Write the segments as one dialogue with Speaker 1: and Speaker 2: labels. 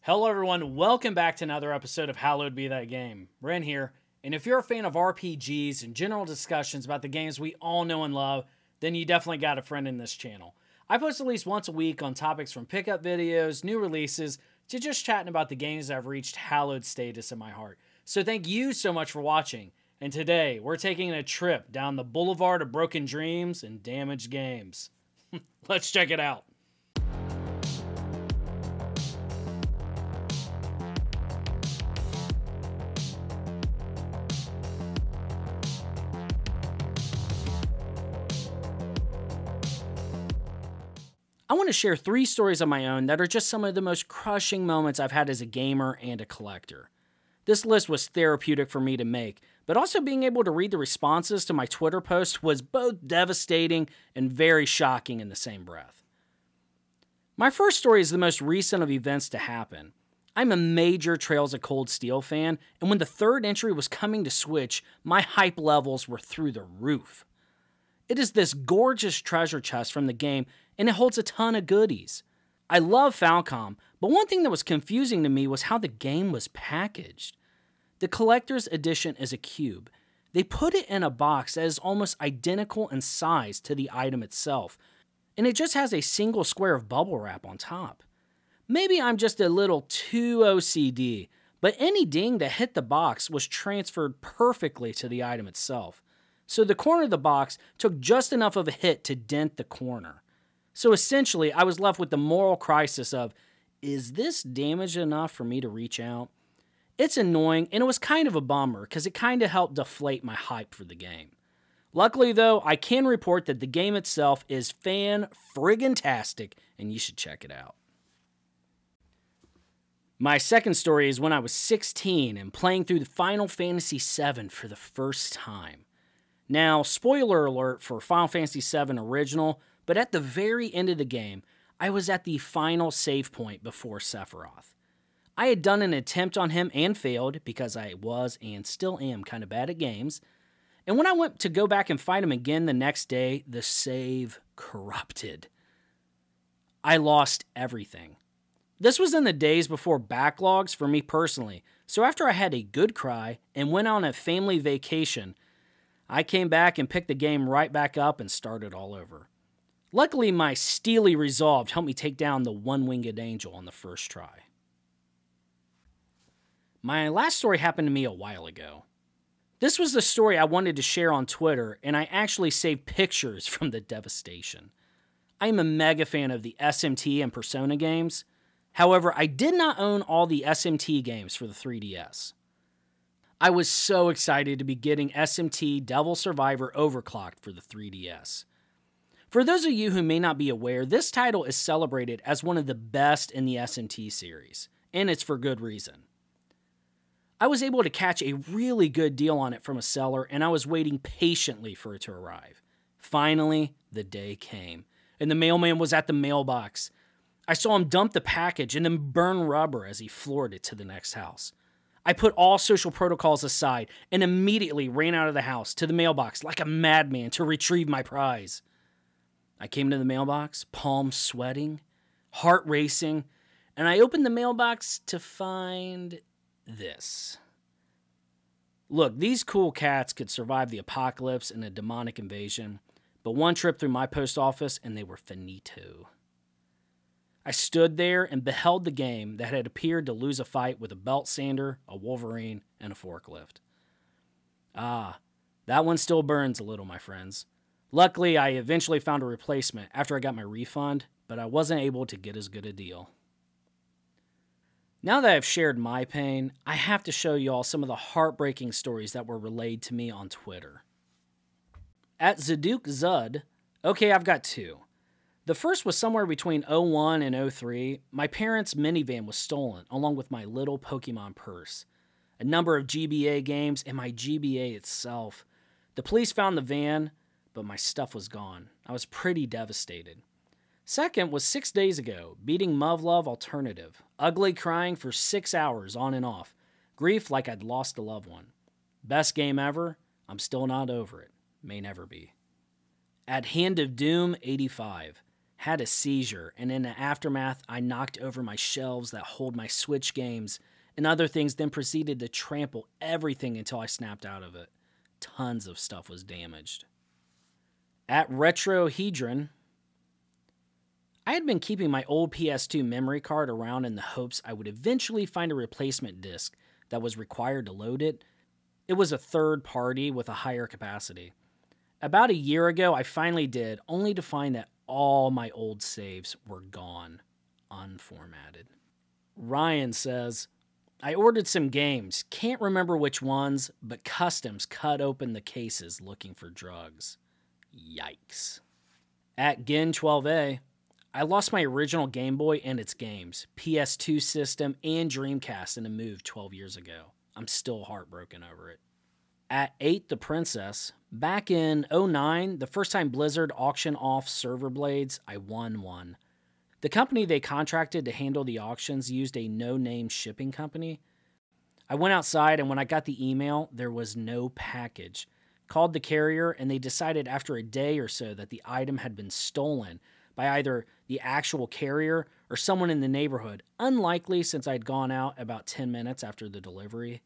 Speaker 1: Hello everyone, welcome back to another episode of Hallowed Be Thy Game. Ren here, and if you're a fan of RPGs and general discussions about the games we all know and love, then you definitely got a friend in this channel. I post at least once a week on topics from pickup videos, new releases, to just chatting about the games that have reached hallowed status in my heart. So thank you so much for watching, and today we're taking a trip down the boulevard of broken dreams and damaged games. Let's check it out. I want to share 3 stories of my own that are just some of the most crushing moments I've had as a gamer and a collector. This list was therapeutic for me to make, but also being able to read the responses to my Twitter post was both devastating and very shocking in the same breath. My first story is the most recent of events to happen. I'm a major Trails of Cold Steel fan, and when the 3rd entry was coming to Switch, my hype levels were through the roof. It is this gorgeous treasure chest from the game, and it holds a ton of goodies. I love Falcom, but one thing that was confusing to me was how the game was packaged. The collector's edition is a cube. They put it in a box that is almost identical in size to the item itself, and it just has a single square of bubble wrap on top. Maybe I'm just a little too OCD, but any ding that hit the box was transferred perfectly to the item itself. So the corner of the box took just enough of a hit to dent the corner. So essentially, I was left with the moral crisis of, is this damaged enough for me to reach out? It's annoying, and it was kind of a bummer, because it kind of helped deflate my hype for the game. Luckily, though, I can report that the game itself is fan-friggin-tastic, and you should check it out. My second story is when I was 16 and playing through the Final Fantasy VII for the first time. Now, spoiler alert for Final Fantasy VII Original, but at the very end of the game, I was at the final save point before Sephiroth. I had done an attempt on him and failed because I was and still am kind of bad at games, and when I went to go back and fight him again the next day, the save corrupted. I lost everything. This was in the days before backlogs for me personally, so after I had a good cry and went on a family vacation, I came back and picked the game right back up and started all over. Luckily, my steely resolve helped me take down the one-winged angel on the first try. My last story happened to me a while ago. This was the story I wanted to share on Twitter, and I actually saved pictures from the devastation. I am a mega fan of the SMT and Persona games. However, I did not own all the SMT games for the 3DS. I was so excited to be getting SMT Devil Survivor Overclocked for the 3DS. For those of you who may not be aware, this title is celebrated as one of the best in the SMT series, and it's for good reason. I was able to catch a really good deal on it from a seller, and I was waiting patiently for it to arrive. Finally, the day came, and the mailman was at the mailbox. I saw him dump the package and then burn rubber as he floored it to the next house. I put all social protocols aside and immediately ran out of the house to the mailbox like a madman to retrieve my prize. I came to the mailbox, palms sweating, heart racing, and I opened the mailbox to find this. Look, these cool cats could survive the apocalypse and a demonic invasion, but one trip through my post office and they were finito. I stood there and beheld the game that had appeared to lose a fight with a belt sander, a Wolverine, and a forklift. Ah, that one still burns a little, my friends. Luckily, I eventually found a replacement after I got my refund, but I wasn't able to get as good a deal. Now that I've shared my pain, I have to show you all some of the heartbreaking stories that were relayed to me on Twitter. At Zaduk Zud, okay, I've got 2. The first was somewhere between 01 and 03. My parents' minivan was stolen, along with my little Pokemon purse, a number of GBA games, and my GBA itself. The police found the van, but my stuff was gone. I was pretty devastated. Second was 6 days ago, beating Muv-Luv Alternative. Ugly crying for 6 hours on and off. Grief like I'd lost a loved one. Best game ever? I'm still not over it. May never be. At Hand of Doom 85. had a seizure, and in the aftermath, I knocked over my shelves that hold my Switch games and other things, then proceeded to trample everything until I snapped out of it. Tons of stuff was damaged. At Retrohedron, I had been keeping my old PS2 memory card around in the hopes I would eventually find a replacement disc that was required to load it. It was a third party with a higher capacity. About a year ago, I finally did, only to find that all my old saves were gone, unformatted. Ryan says, I ordered some games, can't remember which ones, but Customs cut open the cases looking for drugs. Yikes. At Gin12A, I lost my original Game Boy and its games, PS2 system, and Dreamcast in a move 12 years ago. I'm still heartbroken over it. At 8 the Princess, back in 2009, the first time Blizzard auctioned off server blades, I won one. The company they contracted to handle the auctions used a no-name shipping company. I went outside, and when I got the email, there was no package. Called the carrier, and they decided after a day or so that the item had been stolen by either the actual carrier or someone in the neighborhood, unlikely since I'd gone out about 10 minutes after the delivery.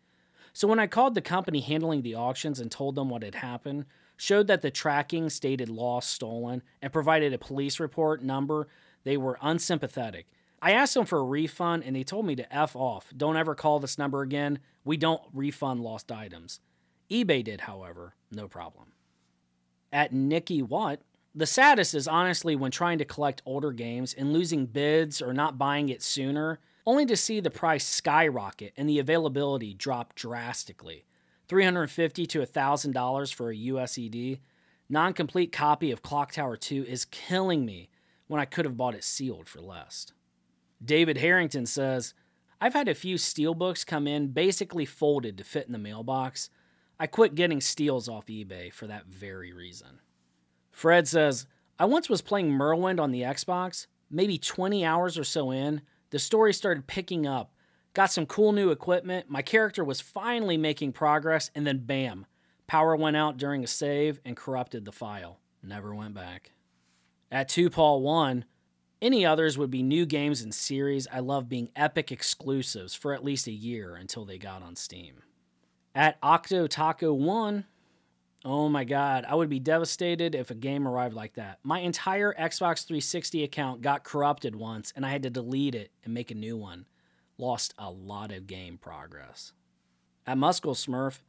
Speaker 1: So when I called the company handling the auctions and told them what had happened, showed that the tracking stated lost, stolen, and provided a police report number, they were unsympathetic. I asked them for a refund, and they told me to F off. Don't ever call this number again. We don't refund lost items. eBay did, however. No problem. At Nikki Watt, the saddest is honestly when trying to collect older games and losing bids or not buying it sooner, only to see the price skyrocket and the availability drop drastically. $350 to $1,000 for a USED. Non-complete copy of Clock Tower 2 is killing me when I could have bought it sealed for less. David Harrington says, I've had a few steelbooks come in basically folded to fit in the mailbox. I quit getting steals off eBay for that very reason. Fred says, I once was playing Morrowind on the Xbox. Maybe 20 hours or so in, the story started picking up. Got some cool new equipment. My character was finally making progress, and then bam, power went out during a save and corrupted the file. Never went back. At 2Paul1, any others would be new games and series I love being epic exclusives for at least a year until they got on Steam. At OctoTaco1, oh my god, I would be devastated if a game arrived like that. My entire Xbox 360 account got corrupted once, and I had to delete it and make a new one. Lost a lot of game progress. At Muscle Smurf,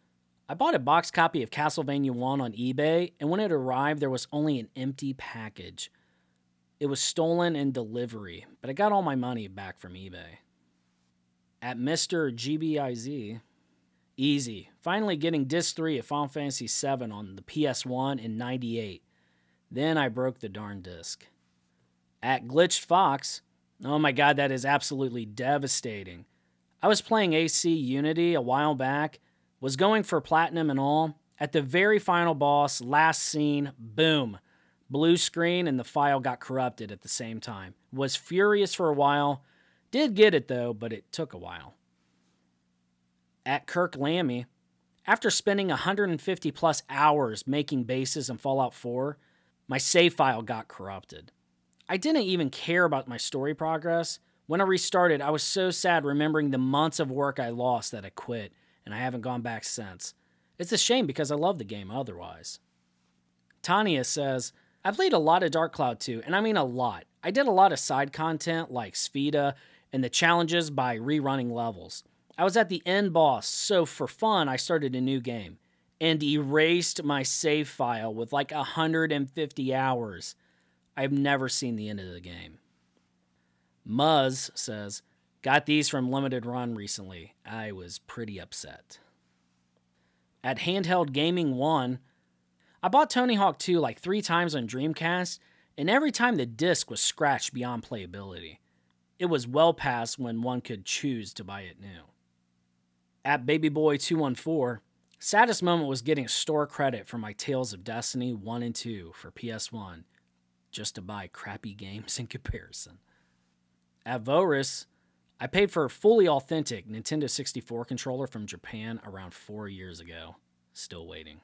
Speaker 1: I bought a box copy of Castlevania 1 on eBay, and when it arrived, there was only an empty package. It was stolen in delivery, but I got all my money back from eBay. At Mr. GBIZ, easy. Finally getting Disc 3 of Final Fantasy VII on the PS1 in '98. Then I broke the darn disc. At Glitched Fox, oh my god, that is absolutely devastating. I was playing AC Unity a while back, was going for platinum and all. At the very final boss, last scene, boom. Blue screen and the file got corrupted at the same time. Was furious for a while. Did get it though, but it took a while. At Kirk Lammy, after spending 150 plus hours making bases in Fallout 4, my save file got corrupted. I didn't even care about my story progress. When I restarted, I was so sad remembering the months of work I lost that I quit, and I haven't gone back since. It's a shame because I love the game otherwise. Tanya says, I played a lot of Dark Cloud 2, and I mean a lot. I did a lot of side content like Spheda and the challenges by rerunning levels. I was at the end boss, so for fun I started a new game and erased my save file with like 150 hours. I've never seen the end of the game. Muzz says, got these from Limited Run recently. I was pretty upset. At Handheld Gaming 1, I bought Tony Hawk 2 like 3 times on Dreamcast, and every time the disc was scratched beyond playability. It was well past when one could choose to buy it new. At Babyboy214, saddest moment was getting store credit for my Tales of Destiny 1 and 2 for PS1, just to buy crappy games in comparison. At Vorus, I paid for a fully authentic Nintendo 64 controller from Japan around 4 years ago. Still waiting.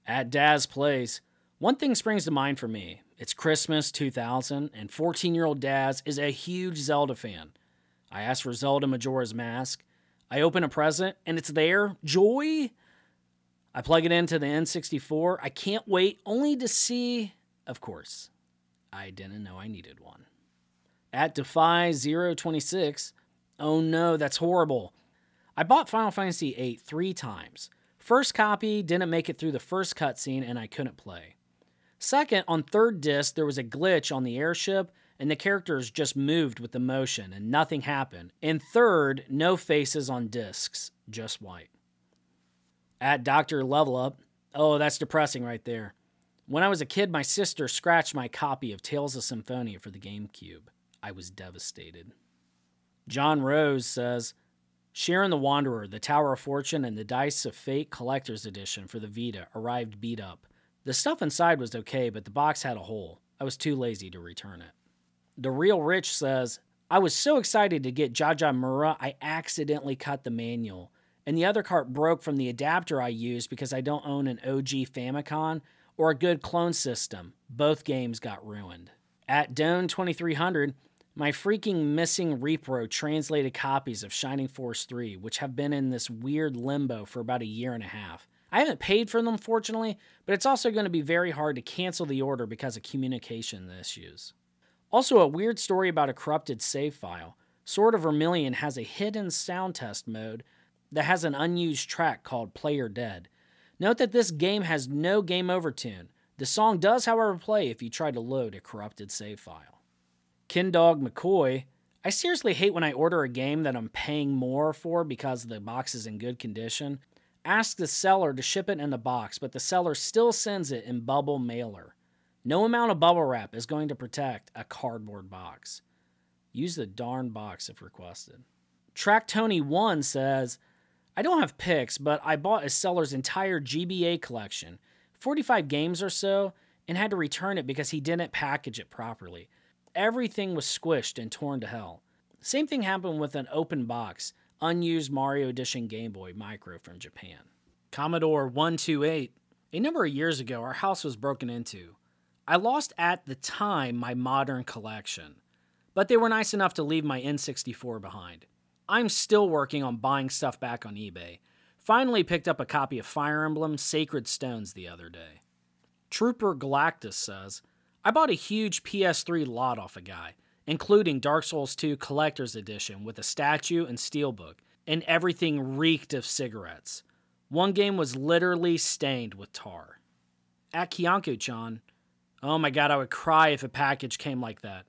Speaker 1: At Daz Plays, One thing springs to mind for me. It's Christmas 2000, and 14-year-old Daz is a huge Zelda fan. I ask for Zelda Majora's Mask. I open a present, and it's there. Joy! I plug it into the N64. I can't wait, only to see... Of course, I didn't know I needed one. At Defy026, oh no, that's horrible. I bought Final Fantasy VIII 3 times. First copy, didn't make it through the first cutscene, and I couldn't play. Second, on third disc, there was a glitch on the airship, and the characters just moved with the motion, and nothing happened. And third, no faces on discs, just white. At Dr. Level Up, oh, that's depressing right there. When I was a kid, my sister scratched my copy of Tales of Symphonia for the GameCube. I was devastated. John Rose says, Sharon the Wanderer, the Tower of Fortune, and the Dice of Fate Collector's Edition for the Vita arrived beat up. The stuff inside was okay, but the box had a hole. I was too lazy to return it. The Real Rich says, I was so excited to get Jaja Mura, I accidentally cut the manual. And the other cart broke from the adapter I used because I don't own an OG Famicom or a good clone system. Both games got ruined. At Doan 2300, my freaking missing repro translated copies of Shining Force 3, which have been in this weird limbo for about a year and a half. I haven't paid for them, fortunately, but it's also going to be very hard to cancel the order because of communication issues. Also, a weird story about a corrupted save file. Sword of Vermilion has a hidden sound test mode that has an unused track called Player Dead. Note that this game has no game over tune. The song does, however, play if you try to load a corrupted save file. Kindog McCoy, I seriously hate when I order a game that I'm paying more for because the box is in good condition. Ask the seller to ship it in a box, but the seller still sends it in bubble mailer. No amount of bubble wrap is going to protect a cardboard box. Use the darn box if requested. Track Tony 1 says, I don't have pics, but I bought a seller's entire GBA collection, 45 games or so, and had to return it because he didn't package it properly. Everything was squished and torn to hell. Same thing happened with an open box, unused Mario Edition Game Boy Micro from Japan. Commodore 128. A number of years ago, our house was broken into. I lost at the time my modern collection, but they were nice enough to leave my N64 behind. I'm still working on buying stuff back on eBay. Finally picked up a copy of Fire Emblem Sacred Stones the other day. Trooper Galactus says, I bought a huge PS3 lot off a guy, including Dark Souls 2 Collector's Edition with a statue and steelbook, and everything reeked of cigarettes. One game was literally stained with tar. At Kiyanko-chan, oh my god, I would cry if a package came like that.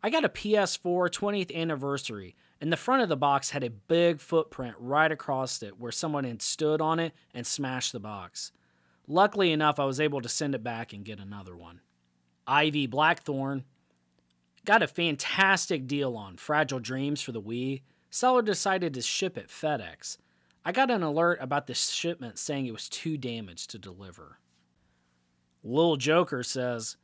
Speaker 1: I got a PS4 20th anniversary, and the front of the box had a big footprint right across it where someone had stood on it and smashed the box. Luckily enough, I was able to send it back and get another one. Ivy Blackthorn got a fantastic deal on Fragile Dreams for the Wii. Seller decided to ship it FedEx. I got an alert about the shipment saying it was too damaged to deliver. Lil Joker says,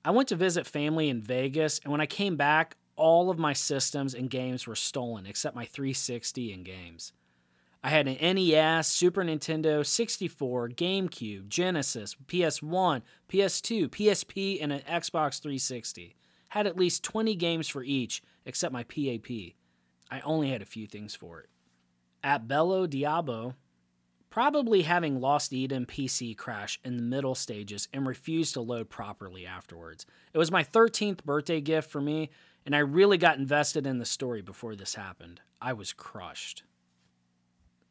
Speaker 1: I went to visit family in Vegas, and when I came back, all of my systems and games were stolen except my 360 and games. I had an NES, Super Nintendo, 64, GameCube, Genesis, PS1, PS2, PSP, and an Xbox 360. Had at least 20 games for each, except my PAP. I only had a few things for it. At Bello Diabo, probably having Lost Eden PC crash in the middle stages and refused to load properly afterwards. It was my 13th birthday gift for me, and I really got invested in the story before this happened. I was crushed.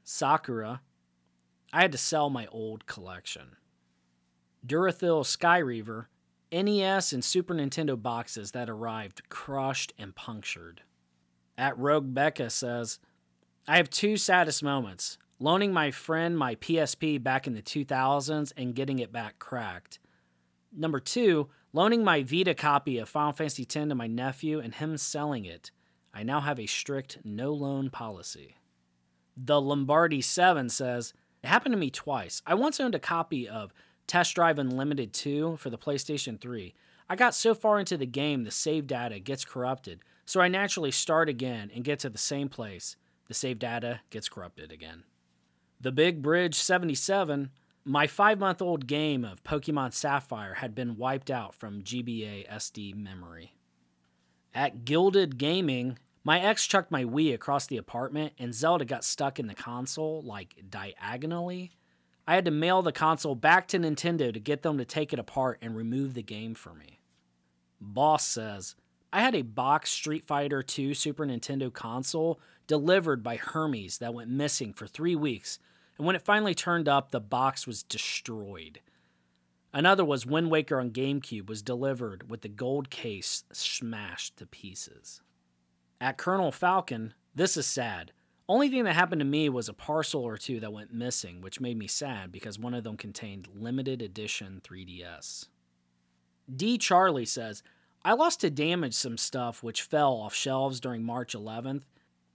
Speaker 1: Sakura, I had to sell my old collection. Durathil Skyreaver, NES and Super Nintendo boxes that arrived crushed and punctured. At Rogue Becca says, I have two saddest moments. Loaning my friend my PSP back in the 2000s and getting it back cracked. Number 2, loaning my Vita copy of Final Fantasy X to my nephew and him selling it. I now have a strict no-loan policy. The Lombardi 7 says, it happened to me twice. I once owned a copy of Test Drive Unlimited 2 for the PlayStation 3. I got so far into the game the save data gets corrupted, so I naturally start again and get to the same place. The save data gets corrupted again. The Big Bridge 77, My 5-month-old game of Pokemon Sapphire had been wiped out from GBA SD memory. At Gilded Gaming, my ex chucked my Wii across the apartment and Zelda got stuck in the console, like diagonally. I had to mail the console back to Nintendo to get them to take it apart and remove the game for me. Boss says, I had a box Street Fighter II Super Nintendo console delivered by Hermes that went missing for 3 weeks, and when it finally turned up, the box was destroyed. Another was Wind Waker on GameCube was delivered with the gold case smashed to pieces. At Colonel Falcon, this is sad. Only thing that happened to me was a parcel or two that went missing, which made me sad because one of them contained limited edition 3DS. D. Charlie says, I lost to damage some stuff which fell off shelves during March 11th.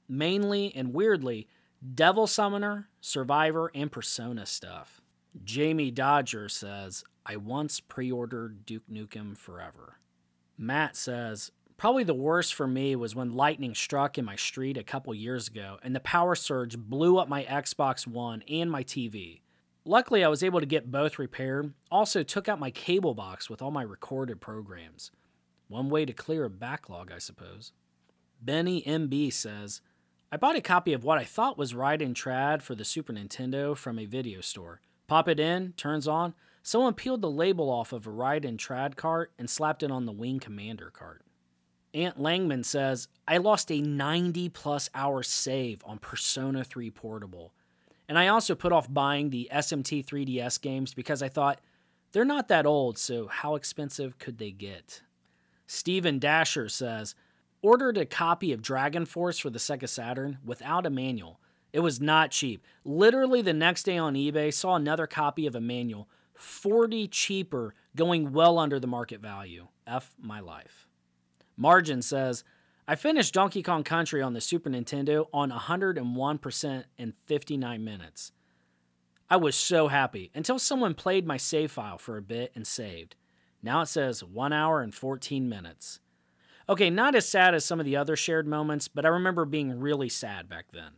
Speaker 1: Mainly and weirdly, Devil Summoner, Survivor, and Persona stuff. Jamie Dodger says, I once pre-ordered Duke Nukem Forever. Matt says, probably the worst for me was when lightning struck in my street a couple years ago and the power surge blew up my Xbox One and my TV. Luckily, I was able to get both repaired. Also took out my cable box with all my recorded programs. One way to clear a backlog, I suppose. Benny MB says, I bought a copy of what I thought was Raiden Trad for the Super Nintendo from a video store. Pop it in, turns on. Someone peeled the label off of a Raiden Trad cart and slapped it on the Wing Commander cart. Ant Langman says, I lost a 90-plus hour save on Persona 3 Portable. And I also put off buying the SMT 3DS games because I thought, they're not that old, so how expensive could they get? Steven Dasher says, ordered a copy of Dragon Force for the Sega Saturn without a manual. It was not cheap. Literally the next day on eBay, saw another copy of a manual, $40 cheaper, going well under the market value. F my life. Margin says, I finished Donkey Kong Country on the Super Nintendo on 101% in 59 minutes. I was so happy until someone played my save file for a bit and saved. Now it says 1 hour and 14 minutes. Okay, not as sad as some of the other shared moments, but I remember being really sad back then.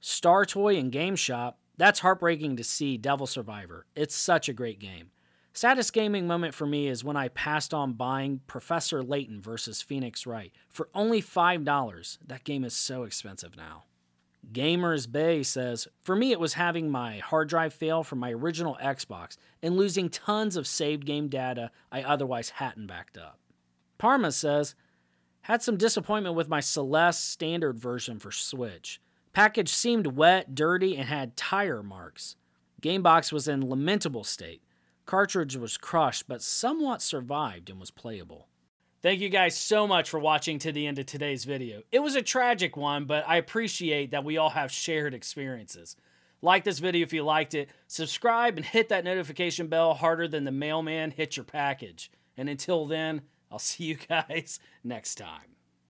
Speaker 1: Star Toy and Game Shop, that's heartbreaking to see Devil Survivor. It's such a great game. Saddest gaming moment for me is when I passed on buying Professor Layton vs. Phoenix Wright for only $5. That game is so expensive now. Gamers Bay says, for me it was having my hard drive fail from my original Xbox and losing tons of saved game data I otherwise hadn't backed up. Parma says, had some disappointment with my Celeste standard version for Switch. Package seemed wet, dirty, and had tire marks. Gamebox was in lamentable state. Cartridge was crushed, but somewhat survived and was playable. Thank you guys so much for watching to the end of today's video. It was a tragic one, but I appreciate that we all have shared experiences. Like this video if you liked it, subscribe and hit that notification bell harder than the mailman hit your package. And until then, I'll see you guys next time.